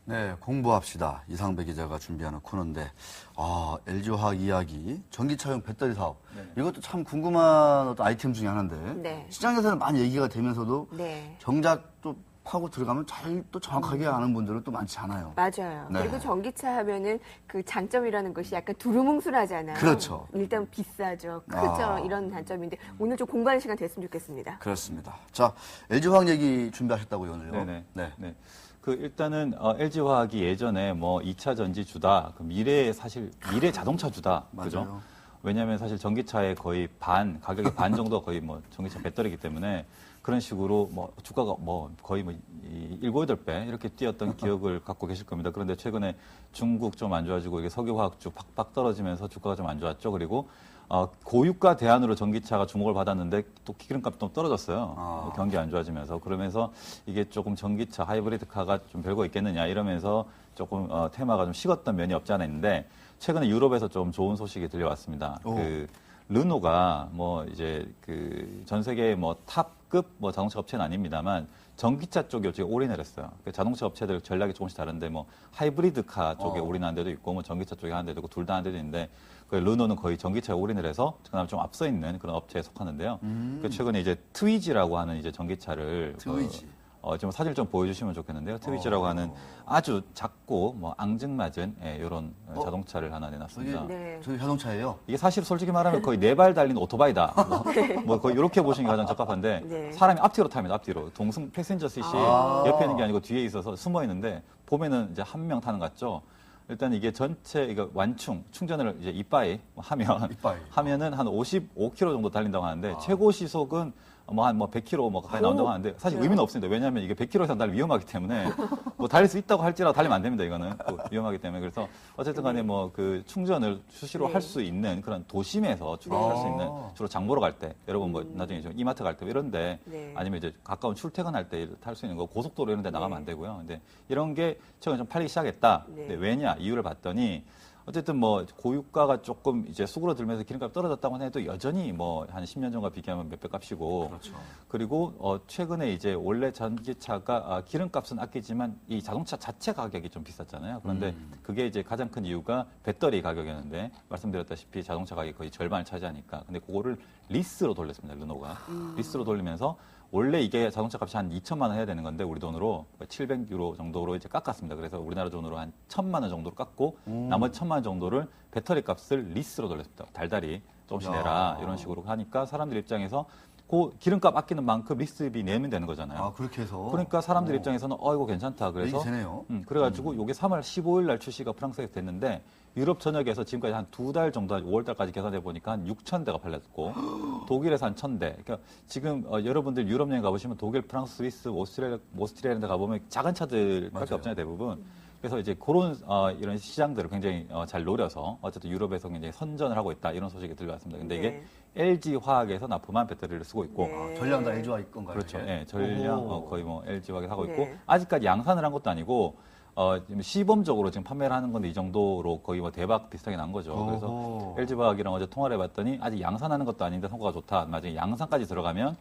네, 공부합시다. 이상배 기자가 준비하는 코너인데, LG화학 이야기, 전기차용 배터리 사업. 네. 이것도 참 궁금한 어떤 아이템 중에 하나인데, 네. 시장에서는 많이 얘기가 되면서도, 네. 정작 또 파고 들어가면 잘 또 정확하게 아는 분들은 또 많지 않아요. 맞아요. 네. 그리고 전기차 하면은 그 장점이라는 것이 약간 두루뭉술하잖아요. 그렇죠. 일단 비싸죠. 크죠. 이런 단점인데 오늘 좀 공부하는 시간 됐으면 좋겠습니다. 그렇습니다. 자, LG화학 얘기 준비하셨다고요, 오늘요? 네네. 네. 그 일단은 LG화학이 예전에 뭐 2차 전지주다, 그 미래 자동차 주다, 그죠? 맞아요. 왜냐하면 사실 전기차의 거의 가격의 반 정도 거의 뭐 전기차 배터리이기 때문에 그런 식으로 뭐 주가가 뭐 거의 뭐 7, 8배 이렇게 뛰었던 기억을 갖고 계실 겁니다. 그런데 최근에 중국 좀 안 좋아지고 이게 석유화학주 팍팍 떨어지면서 주가가 좀 안 좋았죠. 그리고 고유가 대안으로 전기차가 주목을 받았는데 또 기름값이 좀 떨어졌어요. 경기 안 좋아지면서. 그러면서 이게 조금 전기차 하이브리드카가 좀 별거 있겠느냐 이러면서 조금 테마가 좀 식었던 면이 없지 않아 있는데 최근에 유럽에서 좀 좋은 소식이 들려왔습니다. 그 르노가 뭐 이제 그 전 세계 뭐 탑급 뭐 자동차 업체는 아닙니다만 전기차 쪽에 지금 올인을 했어요. 그 자동차 업체들 전략이 조금씩 다른데 뭐 하이브리드카 쪽에 올인하는 데도 있고 뭐 전기차 쪽에 하는 데도 있고 둘 다 하는 데도 있는데 그 르노는 거의 전기차에 올인을 해서 그다음에 좀 앞서 있는 그런 업체에 속하는데요. 그 최근에 이제 트위지라고 하는 이제 전기차를 트위지. 좀 사진을 좀 보여주시면 좋겠는데요. 트위지라고 하는 아주 작고 뭐 앙증맞은 이런 자동차를 하나 내놨습니다. 저기 자동차예요? 이게 사실 솔직히 말하면 거의 4발 달린 오토바이다. 뭐 거의 이렇게 보시는 게 가장 적합한데 네. 사람이 앞뒤로 탑니다. 앞뒤로. 동승 패센저 시트 옆에 있는 게 아니고 뒤에 있어서 숨어 있는데 보면은 이제 한 명 타는 것 같죠. 일단 이게 전체 이거 완충 충전을 이제 이빠이 하면은 한 55km 정도 달린다고 하는데 최고 시속은 한 100km 뭐 가까이 나온다고 하는데 사실 의미는 없습니다. 왜냐하면 이게 100km 이상 달리면 위험하기 때문에 뭐 달릴 수 있다고 할지라도 달리면 안 됩니다. 이거는 위험하기 때문에 그래서 어쨌든 간에 뭐 그 충전을 수시로 할 수 있는 그런 도심에서 주로 할 수 있는 주로 장 보러 갈 때 여러분 뭐 나중에 좀 이마트 갈 때 이런데 아니면 이제 가까운 출퇴근할 때 탈 수 있는 거 고속도로 이런 데 나가면 안 되고요. 근데 이런 게 최근에 좀 팔리기 시작했다. 근데 왜냐 이유를 봤더니 어쨌든 뭐 고유가가 조금 이제 수그러들면서 기름값이 떨어졌다고 해도 여전히 뭐 한 10년 전과 비교하면 몇 배 값이고 그렇죠. 그리고 최근에 이제 원래 전기차가 기름값은 아끼지만 이 자동차 자체 가격이 좀 비쌌잖아요. 그런데 그게 이제 가장 큰 이유가 배터리 가격이었는데 말씀드렸다시피 자동차 가격이 거의 절반을 차지하니까 근데 그거를 리스로 돌렸습니다. 르노가 리스로 돌리면서 원래 이게 자동차 값이 한 2천만 원 해야 되는 건데 우리 돈으로 700유로 정도로 이제 깎았습니다. 그래서 우리나라 돈으로 한 1,000만 원 정도로 깎고 나머지 1,000만 원 정도를 배터리 값을 리스로 돌렸습니다. 달달이 조금씩 내라 이런 식으로 하니까 사람들 입장에서 그 기름값 아끼는 만큼 리스비 내면 되는 거잖아요. 그렇게 해서. 그러니까 사람들 입장에서는 이거 괜찮다. 그래서 얘기 되네요. 그래가지고 이게 3월 15일 날 출시가 프랑스에서 됐는데 유럽 전역에서 지금까지 한 2달 정도 5월 달까지 계산해 보니까 한 6,000대가 팔렸고 독일에서 한 1,000대. 그러니까 지금 여러분들 유럽 여행 가보시면 독일, 프랑스, 스위스, 오스트리아 이런 데 가보면 작은 차들밖에 없잖아요, 대부분. 그래서 이제 그런 이런 시장들을 굉장히 잘 노려서 어쨌든 유럽에서 굉장히 선전을 하고 있다 이런 소식이 들려왔습니다. 근데 이게 LG 화학에서 납품한 배터리를 쓰고 있고 전량 다 LG화학 건가요? 그렇죠. 예, 전량 거의 뭐 LG 화학에서 하고 있고 네. 아직까지 양산을 한 것도 아니고 시범적으로 지금 판매를 하는 건데 이 정도로 거의 뭐 대박 비슷하게 난 거죠. 그래서 LG 화학이랑 어제 통화를 해봤더니 아직 양산하는 것도 아닌데 성과가 좋다. 나중에 양산까지 들어가면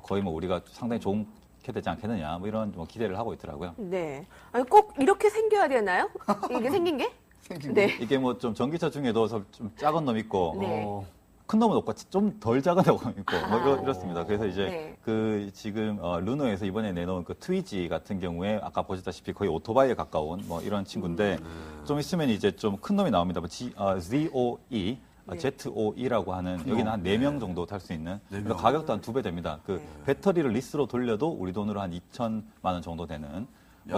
거의 뭐 우리가 상당히 좋은 게 되지 않겠느냐 뭐 이런 뭐 기대를 하고 있더라고요. 네. 아니, 꼭 이렇게 생겨야 되나요? 이게 생긴 게? 네. 이게 뭐 좀 전기차 중에도 좀 작은 놈 있고 네. 큰 놈은 없고 좀 덜 작은 놈 있고 뭐 이렇습니다. 그래서 이제 네. 그 지금 르노에서 이번에 내놓은 그 트위지 같은 경우에 아까 보셨다시피 거의 오토바이에 가까운 뭐 이런 친구인데 좀 있으면 이제 좀 큰 놈이 나옵니다. 뭐 ZOE ZOE라고 하는 여기는 한 4명 정도 탈 수 있는 그래서 가격도 한 2배 됩니다. 그 배터리를 리스로 돌려도 우리 돈으로 한 2천만 원 정도 되는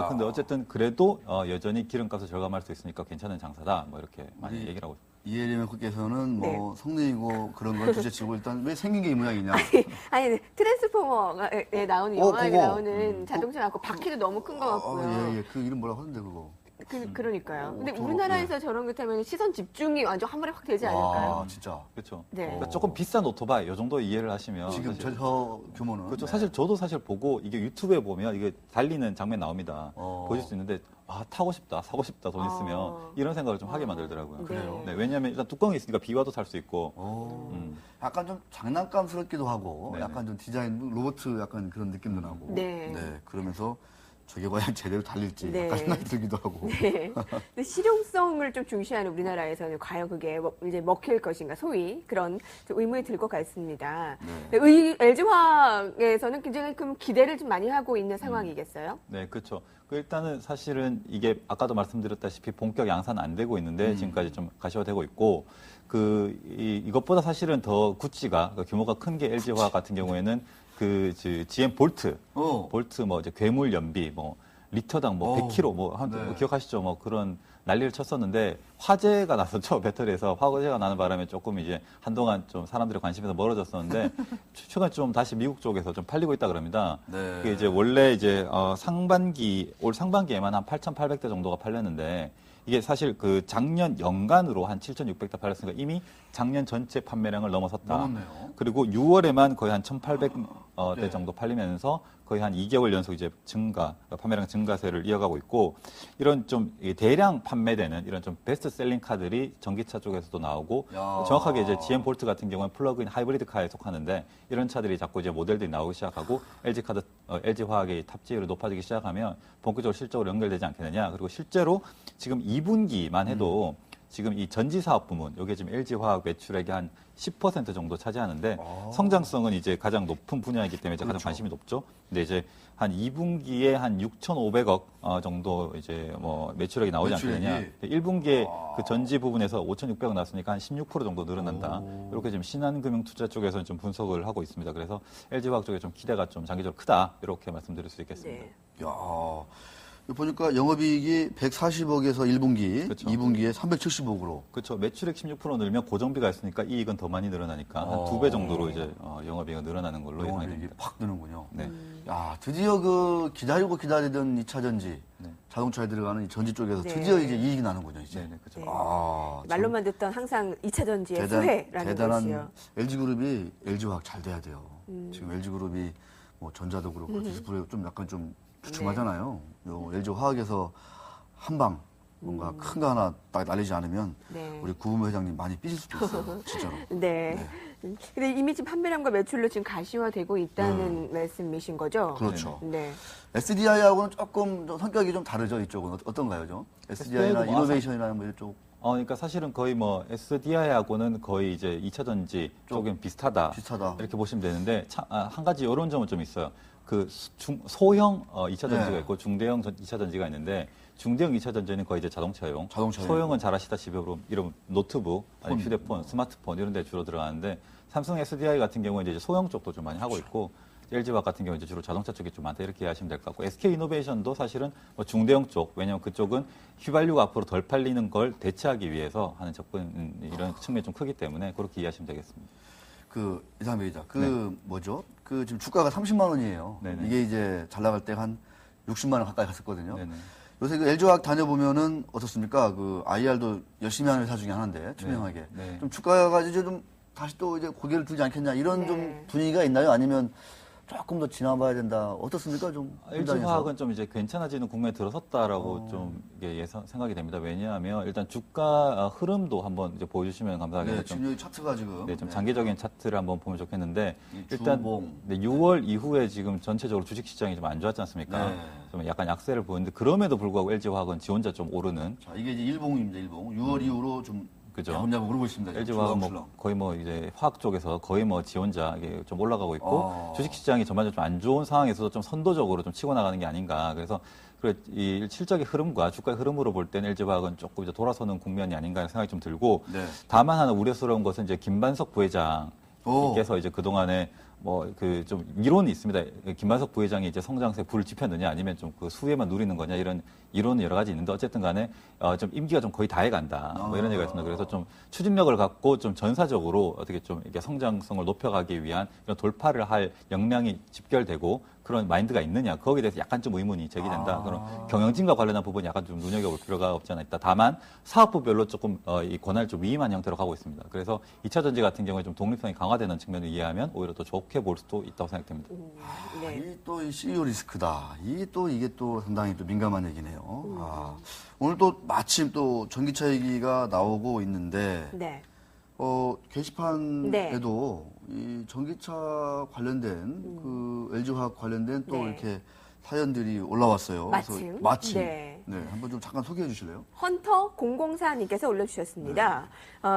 근데 어쨌든 그래도 여전히 기름값을 절감할 수 있으니까 괜찮은 장사다. 뭐 이렇게 많이 얘기를 하고 있습니다. 이혜림께서는 뭐 성능이고 그런 건 둘째치고 일단 왜 생긴 게 이 모양이냐? 아니, 트랜스포머에 나오는 영화에 그거. 나오는 자동차 같고 바퀴도 너무 큰 것 같고요. 예. 그 이름 뭐라고 하던데 그거. 그러니까요. 근데 저거, 우리나라에서 저런 거 타면 시선 집중이 완전 한 번에 확 되지 않을까요? 진짜. 그렇죠. 네. 그러니까 조금 비싼 오토바이 요 정도 이해를 하시면 지금 사실 저 규모는. 그렇죠. 사실 저도 보고 이게 유튜브에 보면 이게 달리는 장면 나옵니다. 보실 수 있는데 타고 싶다, 사고 싶다, 돈 있으면 이런 생각을 좀 하게 만들더라고요. 그래요? 네, 왜냐하면 일단 뚜껑이 있으니까 비와도 살 수 있고. 약간 좀 장난감스럽기도 하고, 네네. 약간 좀 디자인 로봇 약간 그런 느낌도 나고. 네. 그러면서 저게 과연 제대로 달릴지 네. 약간 생각이 들기도 하고. 네. 근데 실용성을 좀 중시하는 우리나라에서는 과연 그게 이제 먹힐 것인가 소위 그런 좀 의문이 들 것 같습니다. 네. LG화학에서는 굉장히 좀 기대를 좀 많이 하고 있는 상황이겠어요? 네, 그렇죠. 일단은 사실은 이게 아까도 말씀드렸다시피 본격 양산은 안 되고 있는데 지금까지 좀 가시화되고 있고 이것보다 사실은 더 구찌가 규모가 큰 게 LG화학 같은 경우에는 GM 볼트, 볼트 뭐 이제 괴물 연비 뭐 리터당 뭐 100kg 네. 기억하시죠? 뭐 그런 난리를 쳤었는데 화재가 났었죠. 배터리에서 화재가 나는 바람에 조금 이제 한동안 좀 사람들의 관심에서 멀어졌었는데 최근 좀 다시 미국 쪽에서 좀 팔리고 있다 그럽니다. 네. 그게 이제 원래 이제 올 상반기에만 한 8,800대 정도가 팔렸는데 이게 사실 그 작년 연간으로 한 7,600대 팔렸으니까 이미 작년 전체 판매량을 넘어섰다. 넘었네요. 그리고 6월에만 거의 한 1,800대 네. 정도 팔리면서 거의 한 2개월 연속 이제 판매량 증가세를 이어가고 있고 이런 좀 대량 판매되는 이런 좀 베스트셀링 카들이 전기차 쪽에서도 나오고 야. 정확하게 이제 GM 볼트 같은 경우는 플러그인 하이브리드 카에 속하는데 이런 차들이 자꾸 이제 모델들이 나오기 시작하고 LG 화학의 탑재율이 높아지기 시작하면 본격적으로 실적으로 연결되지 않겠느냐. 그리고 실제로 지금 2분기만 해도 지금 이 전지 사업 부문, 여기에 지금 LG 화학 매출액이 한 10% 정도 차지하는데 성장성은 이제 가장 높은 분야이기 때문에 이제 가장 그렇죠. 관심이 높죠. 근데 이제 한 2분기에 한 6,500억 정도 이제 뭐 매출액이 나오지 매출액이? 않겠느냐. 1분기에 그 전지 부분에서 5,600억 나왔으니까 한 16% 정도 늘어난다. 이렇게 지금 신한금융투자 쪽에서는 좀 분석을 하고 있습니다. 그래서 LG 화학 쪽에 좀 기대가 좀 장기적으로 크다. 이렇게 말씀드릴 수 있겠습니다. 네. 야, 보니까 영업이익이 140억에서 1분기, 그렇죠. 2분기에 370억으로. 그렇죠. 매출액 16% 늘면 고정비가 있으니까 이익은 더 많이 늘어나니까 한 2배 정도로 이제 영업이익이 늘어나는 걸로 예상이 영업이익이 됩니다. 팍 느는군요. 네. 야, 드디어 그 기다리던 2차 전지, 네. 자동차에 들어가는 이 전지 쪽에서 네. 드디어 이제 이익이 나는군요, 이제. 네, 그렇죠. 네. 아, 참 말로만 듣던 항상 2차 전지의 수혜라는 대단한 것이요. LG그룹이 LG화학 잘 돼야 돼요. 지금 LG그룹이 뭐 전자도 그렇고 디스플레이 좀 약간 좀 주춤하잖아요. 요 LG화학에서 한방 뭔가 큰 거 하나 딱 날리지 않으면 네. 우리 구은모 회장님 많이 삐질 수도 있어요. 진짜로. 네. 근데 이미 지금 판매량과 매출로 지금 가시화되고 있다는 말씀이신 거죠? 그렇죠. 네. SDI하고는 조금 좀 성격이 좀 다르죠, 이쪽은. 어떤가요, 좀? SDI나 뭐 이노베이션이나 뭐 이쪽. 그러니까 사실은 거의 뭐 SDI하고는 거의 이제 2차 전지 쪽은 비슷하다. 이렇게 보시면 되는데 한 가지 이런 점은 좀 있어요. 그 소형 2차 전지가 네. 있고 중대형 2차 전지가 있는데 중대형 2차 전지는 거의 이제 자동차용. 소형은 잘 아시다시피 이런 노트북, 아니 휴대폰, 스마트폰 이런 데 주로 들어가는데 삼성 SDI 같은 경우는 이제 소형 쪽도 좀 많이 하고 있고 LG화학 같은 경우는 이제 주로 자동차 쪽이 좀 많다 이렇게 이해하시면 될 것 같고 SK이노베이션도 사실은 뭐 중대형 쪽 왜냐하면 그쪽은 휘발유가 앞으로 덜 팔리는 걸 대체하기 위해서 하는 접근 이런 측면이 좀 크기 때문에 그렇게 이해하시면 되겠습니다. 그 이상배 기자, 뭐죠? 그 지금 주가가 30만 원이에요. 네네. 이게 이제 잘 나갈 때 한 60만 원 가까이 갔었거든요. 네네. 요새 그 LG화학 다녀보면은 어떻습니까? 그 IR도 열심히 하는 회사 중에 하나인데 투명하게 네. 좀 주가가 이제 좀 다시 또 이제 고개를 들지 않겠냐 이런 네. 좀 분위기가 있나요? 아니면 조금 더 지나봐야 된다. 어떻습니까? 좀 LG화학은 좀 이제 괜찮아지는 국면에 들어섰다라고 좀 이게 생각이 됩니다. 왜냐하면 일단 주가 흐름도 한번 이제 보여주시면 감사하겠습니다. 네, 지금 여기 차트가 지금 네, 좀 장기적인 차트를 한번 보면 좋겠는데 일단 주봉. 6월 이후에 지금 전체적으로 주식 시장이 좀 안 좋았지 않습니까? 네. 좀 약간 약세를 보이는데 그럼에도 불구하고 LG화학은 지 혼자 좀 오르는 자, 이게 이제 일봉입니다. 일봉. 6월 이후로 좀 그죠. 야금야금 오르고 있습니다. 지금 LG화학은 출렁출렁. 뭐 거의 뭐 이제 화학 쪽에서 거의 뭐 지 혼자 이게 좀 올라가고 있고 주식 시장이 전반적으로 좀 안 좋은 상황에서도 좀 선도적으로 좀 치고 나가는 게 아닌가. 그래서 이 실적의 흐름과 주가의 흐름으로 볼 때는 LG화학은 조금 이제 돌아서는 국면이 아닌가 하는 생각이 좀 들고 네. 다만 하나 우려스러운 것은 이제 김반석 부회장께서 이제 그동안에 뭐 그 좀 이론이 있습니다. 김반석 부회장이 이제 성장세 불을 지폈느냐 아니면 좀 그 수혜만 누리는 거냐 이런 이론은 여러 가지 있는데 어쨌든 간에 좀 임기가 좀 거의 다 해간다. 뭐 이런 얘기가 있습니다. 그래서 좀 추진력을 갖고 좀 전사적으로 어떻게 좀 이렇게 성장성을 높여가기 위한 이런 돌파를 할 역량이 집결되고 그런 마인드가 있느냐 거기에 대해서 약간 좀 의문이 제기된다. 그런 경영진과 관련한 부분이 약간 좀 눈여겨볼 필요가 없지 않아 있다. 다만 사업부별로 조금 이 권한을 좀 위임한 형태로 가고 있습니다. 그래서 2차 전지 같은 경우에 좀 독립성이 강화되는 측면을 이해하면 오히려 더 좋게 볼 수도 있다고 생각됩니다. 네. 이 또 이 CEO 리스크다. 이게 또 상당히 또 민감한 얘기네요. 오늘 또 마침 또 전기차 얘기가 나오고 있는데 네. 게시판에도 이 전기차 관련된 그 LG화학 관련된 또 네. 이렇게 사연들이 올라왔어요. 마침. 그래서 마침. 네. 네, 한번 좀 잠깐 소개해 주실래요? 헌터 004님께서 올려주셨습니다.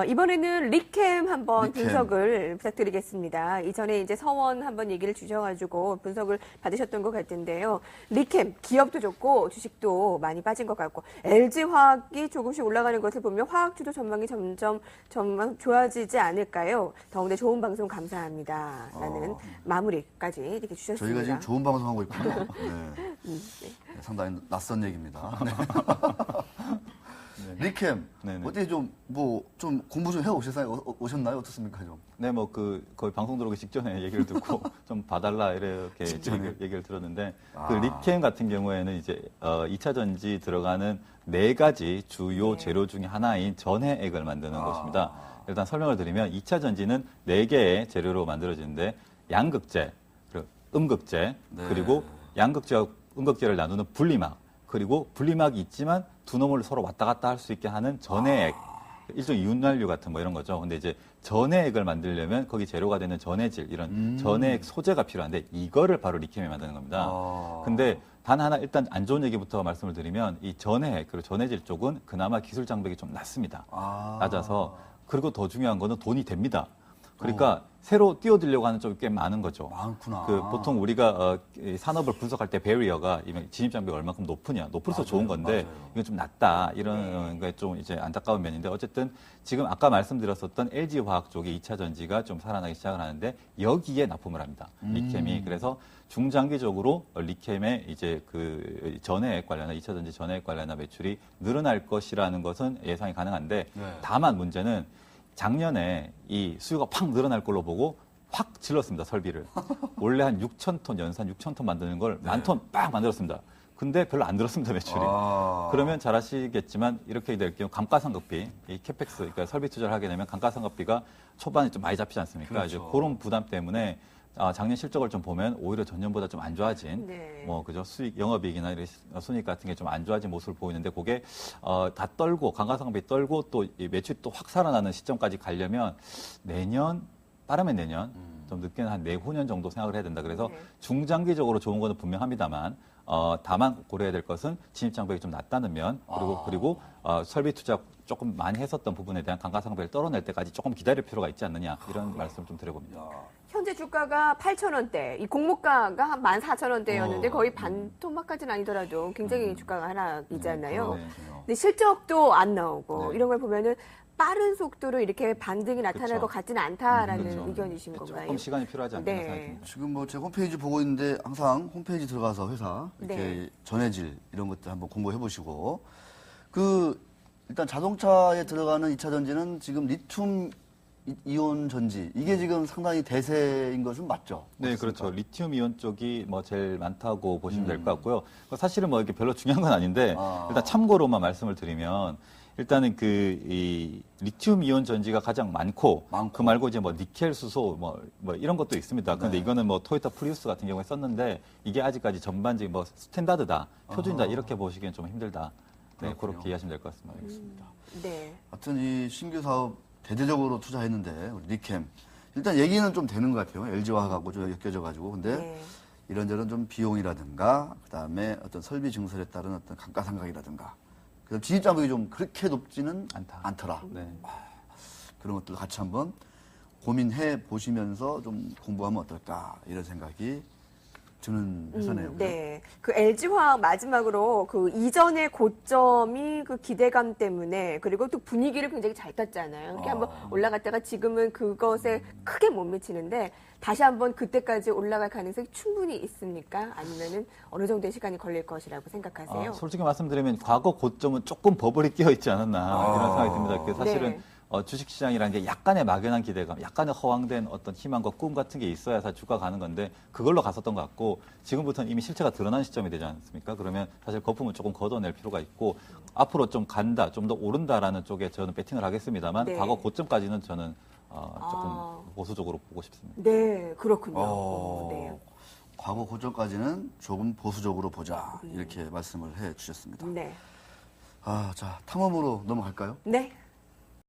이번에는 리캠 한번 리캠. 분석을 부탁드리겠습니다. 이전에 이제 서원 한번 얘기를 주셔가지고 분석을 받으셨던 것 같은데요. 리캠 기업도 좋고 주식도 많이 빠진 것 같고 LG화학이 조금씩 올라가는 것을 보면 화학주도 전망이 점점 좋아지지 않을까요? 더운데 좋은 방송 감사합니다. 라는 마무리까지 이렇게 주셨습니다. 저희가 지금 좋은 방송하고 있군요. 네. 상당히 낯선 얘기입니다. 네. 리캠, 네네. 어떻게 좀 공부 좀 해 오셨나요? 어떻습니까, 좀? 네, 뭐 거의 방송 들어오기 직전에 얘기를 듣고 좀 봐달라 이렇게 직전에? 얘기를 들었는데 아. 그 리캠 같은 경우에는 이제 2차 전지 들어가는 4가지 주요 재료 중에 하나인 전해액을 만드는 것입니다. 일단 설명을 드리면 2차 전지는 4개의 재료로 만들어지는데 양극재, 그리고 음극재, 네. 그리고 양극재와 음극재를 나누는 분리막, 그리고 분리막이 있지만 두 놈을 서로 왔다 갔다 할 수 있게 하는 전해액, 일종의 윤활유 같은 뭐 이런 거죠. 근데 이제 전해액을 만들려면 거기 재료가 되는 전해질, 이런 전해액 소재가 필요한데 이거를 바로 리캠이 만드는 겁니다. 근데 단 하나 일단 안 좋은 얘기부터 말씀을 드리면 이 전해액, 그리고 전해질 쪽은 그나마 기술 장벽이 좀 낮습니다. 낮아서. 그리고 더 중요한 거는 돈이 됩니다. 그러니까 새로 뛰어들려고 하는 쪽이 꽤 많은 거죠. 많구나. 보통 우리가 이 산업을 분석할 때 베리어가 진입 장벽이 얼마큼 높으냐, 높을수록 좋은 건데 이건 좀 낮다 이런 게 좀 이제 안타까운 면인데 어쨌든 지금 아까 말씀드렸었던 LG 화학 쪽의 2차 전지가 좀 살아나기 시작을 하는데 여기에 납품을 합니다. 리캠이. 그래서 중장기적으로 리캠의 이제 그 전해액 관련한 2차 전지 전해액 관련한 매출이 늘어날 것이라는 것은 예상이 가능한데 다만 문제는 작년에 이 수요가 팍 늘어날 걸로 보고 확 질렀습니다, 설비를. 원래 한 6,000톤, 연산 6,000톤 만드는 걸 10,000톤 빡 만들었습니다. 근데 별로 안 들었습니다, 매출이. 그러면 잘 아시겠지만 이렇게 될 경우 감가상각비, 이 캐펙스, 그러니까 설비 투자를 하게 되면 감가상각비가 초반에 좀 많이 잡히지 않습니까? 그렇죠. 이제 그런 부담 때문에 작년 실적을 좀 보면 오히려 전년보다 좀 안 좋아진 뭐 그죠 수익 영업이익이나 이런 순이익 같은 게 좀 안 좋아진 모습을 보이는데 그게 다 떨고 감가상각비 떨고 또 이 매출이 또 확 살아나는 시점까지 가려면 내년 빠르면 내년 좀 늦게는 한 내후년 정도 생각을 해야 된다. 그래서 중장기적으로 좋은 거는 분명합니다만 다만 고려해야 될 것은 진입 장벽이 좀 낮다는 면 그리고 설비 투자 조금 많이 했었던 부분에 대한 감가상각비를 떨어낼 때까지 조금 기다릴 필요가 있지 않느냐 이런 말씀을 좀 드려봅니다. 현재 주가가 8,000원대, 이 공모가가 한 14,000원대였는데 거의 반토막까지는 아니더라도 굉장히 주가가 하락이잖아요. 근데 실적도 안 나오고 이런 걸 보면은 빠른 속도로 이렇게 반등이 나타날 그렇죠. 것 같지는 않다라는 그렇죠. 의견이신 건가요? 조금 시간이 필요하지 않나 생각이 듭니다. 지금 뭐 제 홈페이지 보고 있는데 항상 홈페이지 들어가서 회사 이렇게 전해질 이런 것들 한번 공부해 보시고 일단 자동차에 들어가는 2차 전지는 지금 리튬 이온 전지 이게 지금 상당히 대세인 것은 맞죠? 네, 그렇죠. 리튬 이온 쪽이 뭐 제일 많다고 보시면 될 것 같고요. 사실은 뭐 이렇게 별로 중요한 건 아닌데 일단 참고로만 말씀을 드리면 일단은 이 리튬 이온 전지가 가장 많고 그 말고 이제 뭐 니켈 수소 뭐 이런 것도 있습니다. 그런데 이거는 뭐 토요타 프리우스 같은 경우에 썼는데 이게 아직까지 전반적인 뭐 스탠다드다, 표준이다 이렇게 보시기엔 좀 힘들다. 네, 그렇게 이해하시면 될 것 같습니다. 네. 하여튼 이 신규 사업 대대적으로 투자했는데 우리 리캠 일단 얘기는 좀 되는 것 같아요. LG화학하고 좀 엮여져가지고 근데 이런저런 좀 비용이라든가 그다음에 어떤 설비 증설에 따른 어떤 감가상각이라든가 그다음 진입 장벽이 좀 그렇게 높지는 않더라. 네. 그런 것들 같이 한번 고민해 보시면서 좀 공부하면 어떨까 이런 생각이 드는 회사네요. 네. 그 LG화학 마지막으로 그 이전의 고점이 그 기대감 때문에 그리고 또 분위기를 굉장히 잘 탔잖아요. 이렇게 한번 올라갔다가 지금은 그것에 크게 못 미치는데 다시 한번 그때까지 올라갈 가능성이 충분히 있습니까? 아니면은 어느 정도의 시간이 걸릴 것이라고 생각하세요? 솔직히 말씀드리면 과거 고점은 조금 버블이 끼어 있지 않았나 이런 생각이 듭니다. 그 사실은 주식시장이라는 게 약간의 막연한 기대감, 약간의 허황된 어떤 희망과 꿈 같은 게 있어야 사실 주가 가는 건데 그걸로 갔었던 것 같고 지금부터는 이미 실체가 드러난 시점이 되지 않습니까? 그러면 사실 거품을 조금 걷어낼 필요가 있고 앞으로 좀 간다, 좀 더 오른다라는 쪽에 저는 배팅을 하겠습니다만 과거 고점까지는 저는 조금 보수적으로 보고 싶습니다. 네, 그렇군요. 네. 과거 고점까지는 조금 보수적으로 보자 이렇게 말씀을 해 주셨습니다. 네. 자 탐험으로 넘어갈까요? 네.